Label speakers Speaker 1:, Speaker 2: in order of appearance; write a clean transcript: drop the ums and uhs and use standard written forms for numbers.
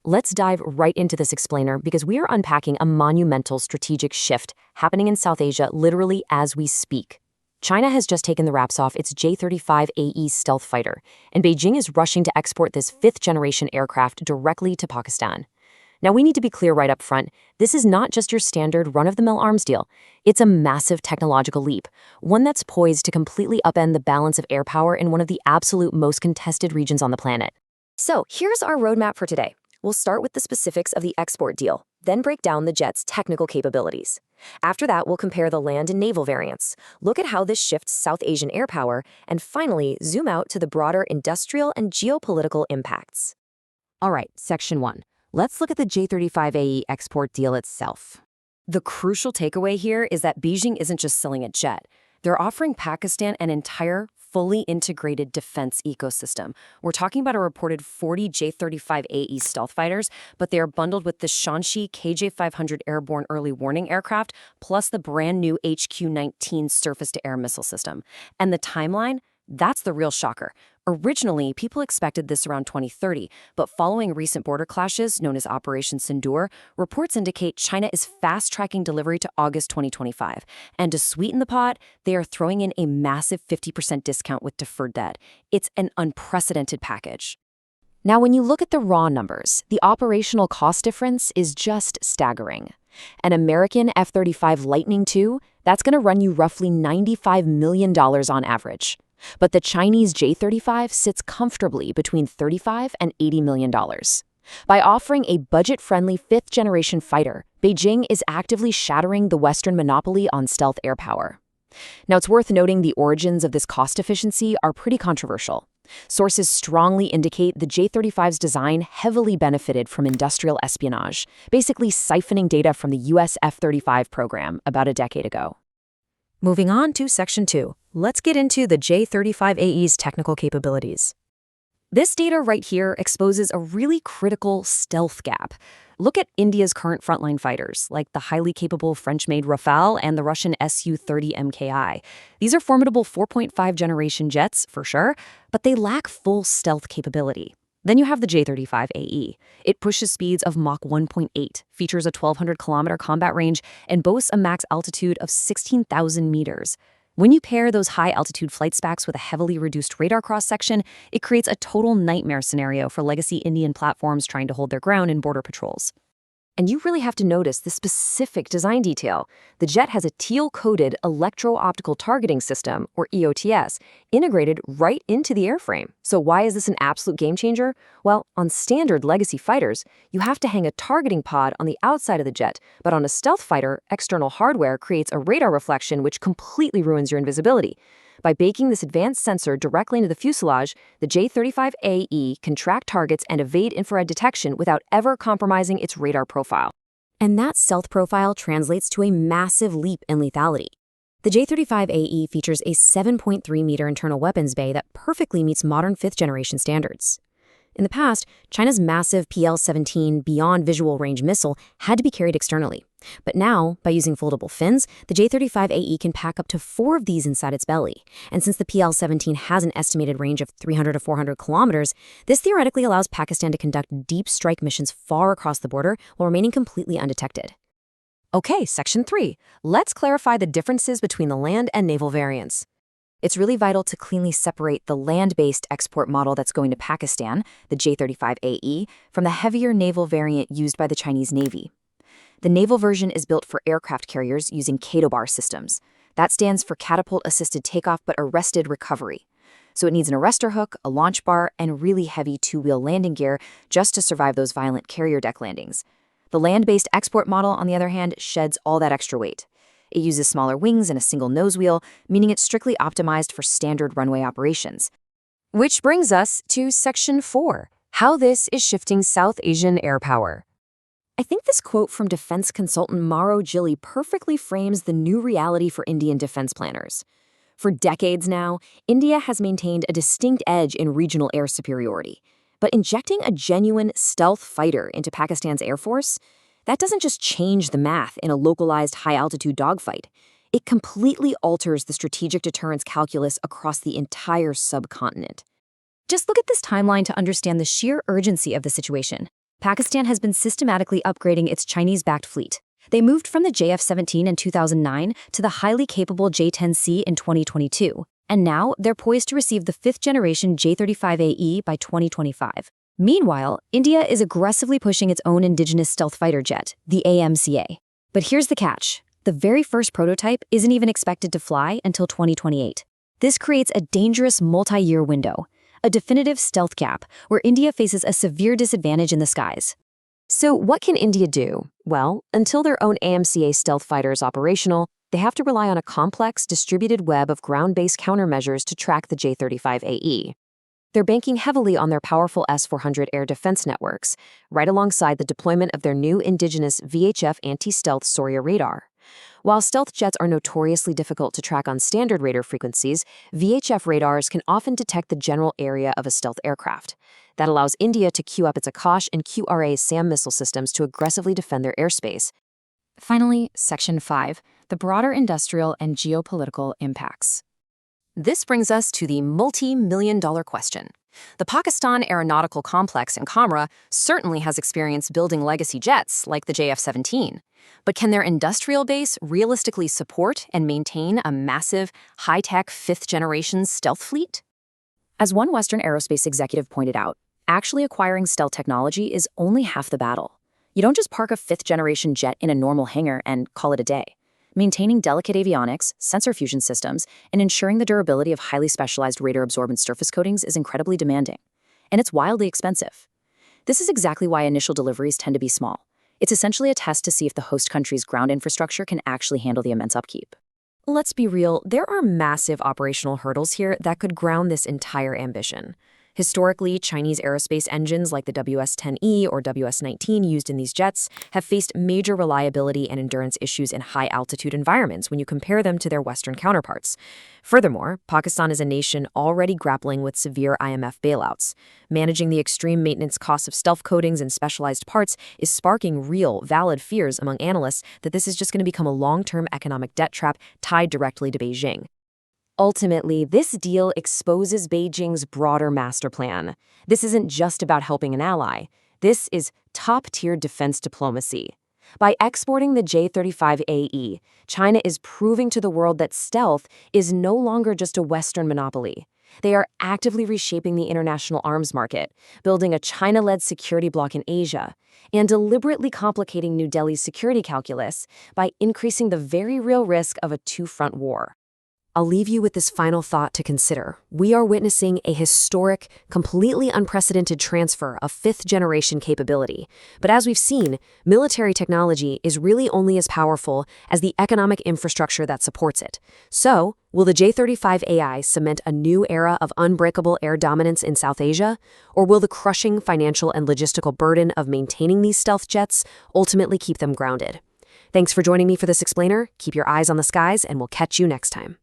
Speaker 1: Let's dive right into this explainer because we are unpacking a monumental strategic shift happening in South Asia literally as we speak. China has just taken the wraps off its J-35AE stealth fighter, and Beijing is rushing to export this fifth-generation aircraft directly to Pakistan. Now, we need to be clear right up front, this is not just your standard run-of-the-mill arms deal. It's a massive technological leap, one that's poised to completely upend the balance of air power in one of the absolute most contested regions on the planet. So, here's our roadmap for today. We'll start with the specifics of the export deal, then break down the jet's technical capabilities. After that, we'll compare the land and naval variants, look at how this shifts South Asian air power, and finally, zoom out to the broader industrial and geopolitical impacts. All right, Section 1. Let's look at the J-35AE export deal itself. The crucial takeaway here is that Beijing isn't just selling a jet. They're offering Pakistan an entire, fully integrated defense ecosystem. We're talking about a reported 40 J-35AE stealth fighters, but they are bundled with the Shanxi KJ-500 airborne early warning aircraft, plus the brand new HQ-19 surface-to-air missile system. And the timeline? That's the real shocker. Originally, people expected this around 2030, but following recent border clashes, known as Operation Sindoor, reports indicate China is fast-tracking delivery to August 2025. And to sweeten the pot, they are throwing in a massive 50% discount with deferred debt. It's an unprecedented package. Now, when you look at the raw numbers, the operational cost difference is just staggering. An American F-35 Lightning II, that's going to run you roughly $95 million on average. But the Chinese J-35 sits comfortably between $35 and $80 million. By offering a budget-friendly fifth-generation fighter, Beijing is actively shattering the Western monopoly on stealth air power. Now, it's worth noting the origins of this cost efficiency are pretty controversial. Sources strongly indicate the J-35's design heavily benefited from industrial espionage, basically siphoning data from the US F-35 program about a decade ago. Moving on to Section 2, let's get into the J-35AE's technical capabilities. This data right here exposes a really critical stealth gap. Look at India's current frontline fighters, like the highly capable French-made Rafale and the Russian Su-30MKI. These are formidable 4.5-generation jets, for sure, but they lack full stealth capability. Then you have the J-35AE. It pushes speeds of Mach 1.8, features a 1,200-kilometer combat range, and boasts a max altitude of 16,000 meters. When you pair those high-altitude flight specs with a heavily reduced radar cross-section, it creates a total nightmare scenario for legacy Indian platforms trying to hold their ground in border patrols. And you really have to notice the specific design detail. The jet has a teal-coated electro-optical targeting system, or EOTS, integrated right into the airframe. So why is this an absolute game-changer? Well, on standard legacy fighters, you have to hang a targeting pod on the outside of the jet, but on a stealth fighter, external hardware creates a radar reflection which completely ruins your invisibility. By baking this advanced sensor directly into the fuselage, the J-35AE can track targets and evade infrared detection without ever compromising its radar profile. And that stealth profile translates to a massive leap in lethality. The J-35AE features a 7.3-meter internal weapons bay that perfectly meets modern fifth-generation standards. In the past, China's massive PL-17 Beyond Visual Range missile had to be carried externally. But now, by using foldable fins, the J-35AE can pack up to 4 of these inside its belly. And since the PL-17 has an estimated range of 300 to 400 kilometers, this theoretically allows Pakistan to conduct deep strike missions far across the border while remaining completely undetected. Okay, Section 3. Let's clarify the differences between the land and naval variants. It's really vital to cleanly separate the land-based export model that's going to Pakistan, the J-35AE, from the heavier naval variant used by the Chinese Navy. The naval version is built for aircraft carriers using CATOBAR systems. That stands for Catapult-Assisted Takeoff but Arrested Recovery. So it needs an arrestor hook, a launch bar, and really heavy two-wheel landing gear just to survive those violent carrier deck landings. The land-based export model, on the other hand, sheds all that extra weight. It uses smaller wings and a single nose wheel, meaning it's strictly optimized for standard runway operations. Which brings us to Section 4, how this is shifting South Asian air power. I think this quote from defense consultant Mauro Gilli perfectly frames the new reality for Indian defense planners. For decades now, India has maintained a distinct edge in regional air superiority. But injecting a genuine stealth fighter into Pakistan's Air Force, that doesn't just change the math in a localized high-altitude dogfight. It completely alters the strategic deterrence calculus across the entire subcontinent. Just look at this timeline to understand the sheer urgency of the situation.
Speaker 2: Pakistan has been systematically upgrading its Chinese-backed fleet. They moved from the JF-17 in 2009 to the highly capable J-10C in 2022, and now they're poised to receive the fifth-generation J-35AE by 2025. Meanwhile, India is aggressively pushing its own indigenous stealth fighter jet, the AMCA. But here's the catch. The very first prototype isn't even expected to fly until 2028. This creates a dangerous multi-year window, a definitive stealth gap where India faces a severe disadvantage in the skies.
Speaker 1: So what can India do? Well, until their own AMCA stealth fighter is operational, they have to rely on a complex, distributed web of ground-based countermeasures to track the J-35AE. They're banking heavily on their powerful S-400 air defense networks, right alongside the deployment of their new indigenous VHF anti-stealth Surya radar. While stealth jets are notoriously difficult to track on standard radar frequencies, VHF radars can often detect the general area of a stealth aircraft. That allows India to queue up its Akash and QRA SAM missile systems to aggressively defend their airspace. Finally, Section 5, the broader industrial and geopolitical impacts. This brings us to the multi-million-dollar question. The Pakistan Aeronautical Complex in Kamra certainly has experience building legacy jets like the JF-17. But can their industrial base realistically support and maintain a massive, high-tech, fifth-generation stealth fleet? As one Western aerospace executive pointed out, actually acquiring stealth technology is only half the battle. You don't just park a fifth-generation jet in a normal hangar and call it a day. Maintaining delicate avionics, sensor fusion systems, and ensuring the durability of highly specialized radar-absorbent surface coatings is incredibly demanding. And it's wildly expensive. This is exactly why initial deliveries tend to be small. It's essentially a test to see if the host country's ground infrastructure can actually handle the immense upkeep. Let's be real, there are massive operational hurdles here that could ground this entire ambition. Historically, Chinese aerospace engines like the WS-10E or WS-19 used in these jets have faced major reliability and endurance issues in high-altitude environments when you compare them to their Western counterparts. Furthermore, Pakistan is a nation already grappling with severe IMF bailouts. Managing the extreme maintenance costs of stealth coatings and specialized parts is sparking real, valid fears among analysts that this is just going to become a long-term economic debt trap tied directly to Beijing. Ultimately, this deal exposes Beijing's broader master plan. This isn't just about helping an ally. This is top-tier defense diplomacy. By exporting the J-35AE, China is proving to the world that stealth is no longer just a Western monopoly. They are actively reshaping the international arms market, building a China-led security bloc in Asia, and deliberately complicating New Delhi's security calculus by increasing the very real risk of a two-front war. I'll leave you with this final thought to consider. We are witnessing a historic, completely unprecedented transfer of fifth-generation capability. But as we've seen, military technology is really only as powerful as the economic infrastructure that supports it. So, will the J-35AI cement a new era of unbreakable air dominance in South Asia? Or will the crushing financial and logistical burden of maintaining these stealth jets ultimately keep them grounded? Thanks for joining me for this explainer. Keep your eyes on the skies, and we'll catch you next time.